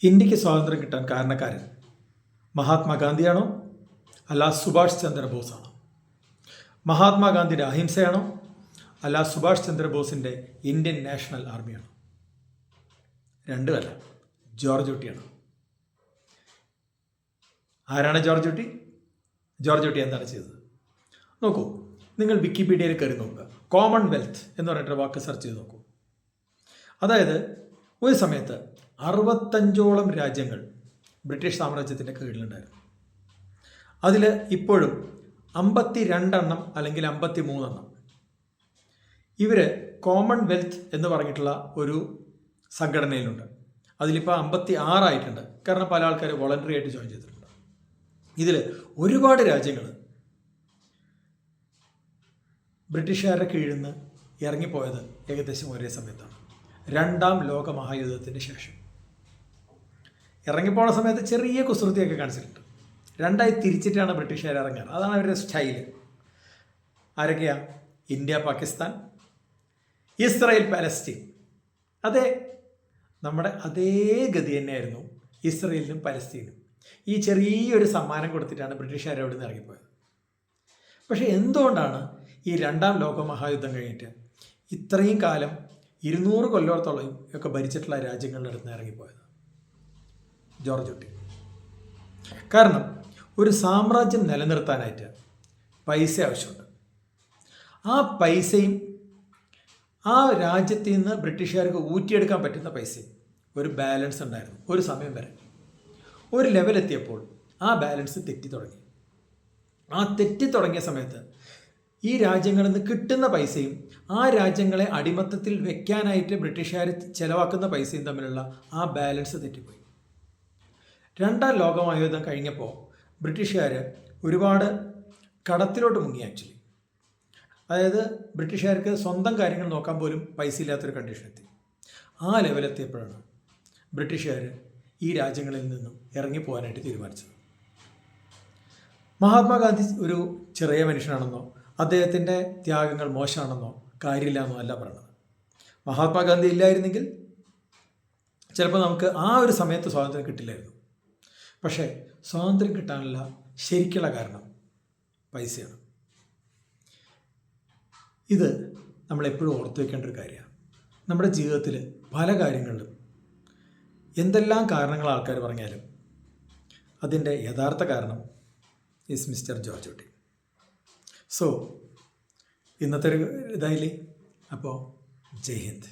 ഇന്ത്യക്ക് സ്വാതന്ത്ര്യം കിട്ടാൻ കാരണക്കാരൻ മഹാത്മാഗാന്ധിയാണോ അല്ല സുഭാഷ് ചന്ദ്രബോസാണോ? മഹാത്മാഗാന്ധിയുടെ അഹിംസയാണോ അല്ല സുഭാഷ് ചന്ദ്രബോസിൻ്റെ ഇന്ത്യൻ നാഷണൽ ആർമിയാണോ? രണ്ടുമല്ല, ജോർജ് കുട്ടിയാണ്. ആരാണ് ജോർജ് കുട്ടി? ജോർജ് കുട്ടി എന്താണ് ചെയ്തത്? നോക്കൂ, നിങ്ങൾ വിക്കിപീഡിയയിൽ കയറി നോക്കുക. കോമൺവെൽത്ത് എന്ന് പറഞ്ഞിട്ടൊരു വാക്ക് സെർച്ച് ചെയ്ത് നോക്കൂ. അതായത് ഒരു സമയത്ത് 65ഓളം രാജ്യങ്ങൾ ബ്രിട്ടീഷ് സാമ്രാജ്യത്തിൻ്റെ കീഴിലുണ്ടായിരുന്നു. അതിൽ ഇപ്പോഴും 52 അല്ലെങ്കിൽ 53 ഇവർ കോമൺവെൽത്ത് എന്ന് പറഞ്ഞിട്ടുള്ള ഒരു സംഘടനയിലുണ്ട്. അതിലിപ്പോൾ 56 ആയിട്ടുണ്ട്. കാരണം പല ആൾക്കാർ വോളണ്ടറി ആയിട്ട് ജോയിൻ ചെയ്തിട്ടുണ്ട്. ഇതിൽ ഒരുപാട് രാജ്യങ്ങൾ ബ്രിട്ടീഷുകാരുടെ കീഴിൽ നിന്ന് ഇറങ്ങിപ്പോയത് ഏകദേശം ഒരേ സമയത്താണ്. രണ്ടാം ലോക മഹായുദ്ധത്തിന് ശേഷം ഇറങ്ങിപ്പോണ സമയത്ത് ചെറിയ കുസൃതിയൊക്കെ കാണിച്ചിട്ടുണ്ട്. രണ്ടായി തിരിച്ചിട്ടാണ് ബ്രിട്ടീഷുകാർ ഇറങ്ങാറ്. അതാണ് അവരുടെ സ്റ്റൈല്. ആരൊക്കെയാണ്? India, Pakistan, Israel, Palestine. അതെ, നമ്മുടെ അതേ ഗതി തന്നെയായിരുന്നു ഇസ്രായേലിനും പലസ്തീനും. ഈ ചെറിയൊരു സമ്മാനം കൊടുത്തിട്ടാണ് ബ്രിട്ടീഷുകാർ അവിടെ നിന്ന് ഇറങ്ങിപ്പോയത്. പക്ഷേ എന്തുകൊണ്ടാണ് ഈ രണ്ടാം ലോക മഹായുദ്ധം കഴിഞ്ഞിട്ട് ഇത്രയും കാലം 200 കൊല്ലത്തോളം ഒക്കെ ഭരിച്ചിട്ടുള്ള രാജ്യങ്ങളുടെ അടുത്ത് നിന്ന് ഇറങ്ങിപ്പോയത്? ജോർജ് കുട്ടി. കാരണം ഒരു സാമ്രാജ്യം നിലനിർത്താനായിട്ട് പൈസ ആവശ്യമുണ്ട്. ആ പൈസയും ആ രാജ്യത്തിൽ നിന്ന് ബ്രിട്ടീഷുകാർക്ക് ഊറ്റിയെടുക്കാൻ പറ്റുന്ന പൈസയും ഒരു ബാലൻസ് ഉണ്ടായിരുന്നു ഒരു സമയം വരെ. ഒരു ലെവലെത്തിയപ്പോൾ ആ ബാലൻസ് തെറ്റി തുടങ്ങി. ആ തെറ്റി തുടങ്ങിയ സമയത്ത് ഈ രാജ്യങ്ങളിൽ നിന്ന് കിട്ടുന്ന പൈസയും ആ രാജ്യങ്ങളെ അടിമത്തത്തിൽ വെക്കാനായിട്ട് ബ്രിട്ടീഷുകാർ ചിലവാക്കുന്ന പൈസയും തമ്മിലുള്ള ആ ബാലൻസ് തെറ്റിപ്പോയി. രണ്ടാം ലോകമഹായുദ്ധം കഴിഞ്ഞപ്പോൾ ബ്രിട്ടീഷുകാർ ഒരുപാട് കടത്തിലോട്ട് മുങ്ങി. ആക്ച്വലി അതായത് ബ്രിട്ടീഷുകാർക്ക് സ്വന്തം കാര്യങ്ങൾ നോക്കാൻ പോലും പൈസ ഇല്ലാത്തൊരു കണ്ടീഷൻ എത്തി. ആ ലെവലെത്തിയപ്പോഴാണ് ബ്രിട്ടീഷുകാർ ഈ രാജ്യങ്ങളിൽ നിന്നും ഇറങ്ങിപ്പോകാനായിട്ട് തീരുമാനിച്ചത്. മഹാത്മാഗാന്ധി ഒരു ചെറിയ മനുഷ്യനാണെന്നോ അദ്ദേഹത്തിൻ്റെ ത്യാഗങ്ങൾ മോശമാണെന്നോ കാര്യമില്ല എന്നോ അല്ല പറയുന്നത്. മഹാത്മാഗാന്ധി ഇല്ലായിരുന്നെങ്കിൽ ചിലപ്പോൾ നമുക്ക് ആ ഒരു സമയത്ത് സ്വാതന്ത്ര്യം കിട്ടില്ലായിരുന്നു. പക്ഷേ സ്വാതന്ത്ര്യം കിട്ടാനുള്ള ശരിക്കുള്ള കാരണം പൈസയാണ്. ഇത് നമ്മളെപ്പോഴും ഓർത്തു വയ്ക്കേണ്ട ഒരു കാര്യമാണ്. നമ്മുടെ ജീവിതത്തിൽ പല കാര്യങ്ങളിലും എന്തെല്ലാം കാരണങ്ങൾ ആൾക്കാർ പറഞ്ഞാലും അതിൻ്റെ യഥാർത്ഥ കാരണം ഈസ് മിസ്റ്റർ ജോർജ് കുട്ടി. സോ ഇന്നത്തെ ഒരു ഇതായില്ലേ? അപ്പോൾ ജയ് ഹിന്ദ്.